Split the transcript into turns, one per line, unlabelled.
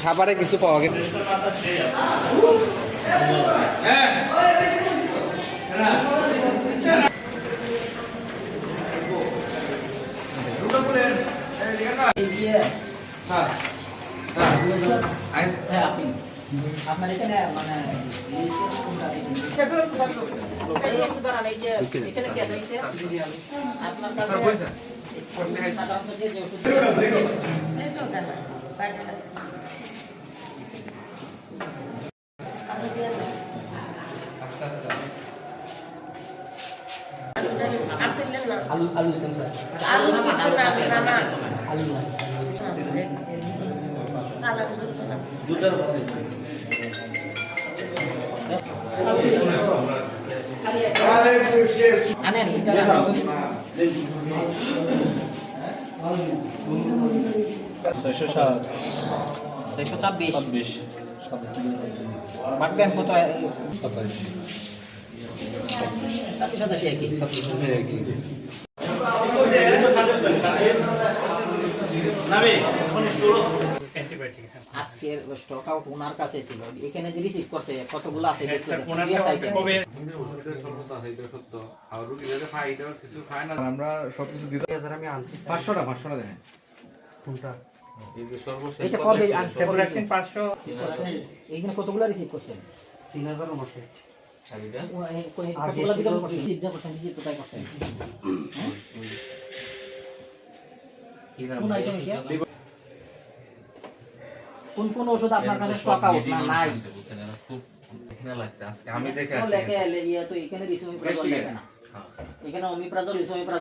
খাবারে কিছু পাওয়া গেছে।
আপনার এখানে মানে আপনার কাছে আনেন 626 বাগদান কত 27 একই আজকের স্টক আউট ওনার কাছে ছিল এখানে যে রিসিভ করছে কতগুলো আছে
আমরা সবকিছু দিতে আমি আনছি 500টা দেখেন কোনটা
এটা কবে আনছে 500 এইখানে কতগুলো রিসিভ করছেন
3000 মাসে
কতগুলো বিতরণ করছেন রিসিভ করছেন রিসিভ কোথায় করছেন কোন আইটেম এটা কোন ওষুধ আপনার কাছে স্টক আউট না নাই
খুব এখানে লাগছে আজকে আমি দেখে
আসছি লেখা ইয়া তো এখানে রিসিভ লেখা না এখানে ওমিপ্রাজল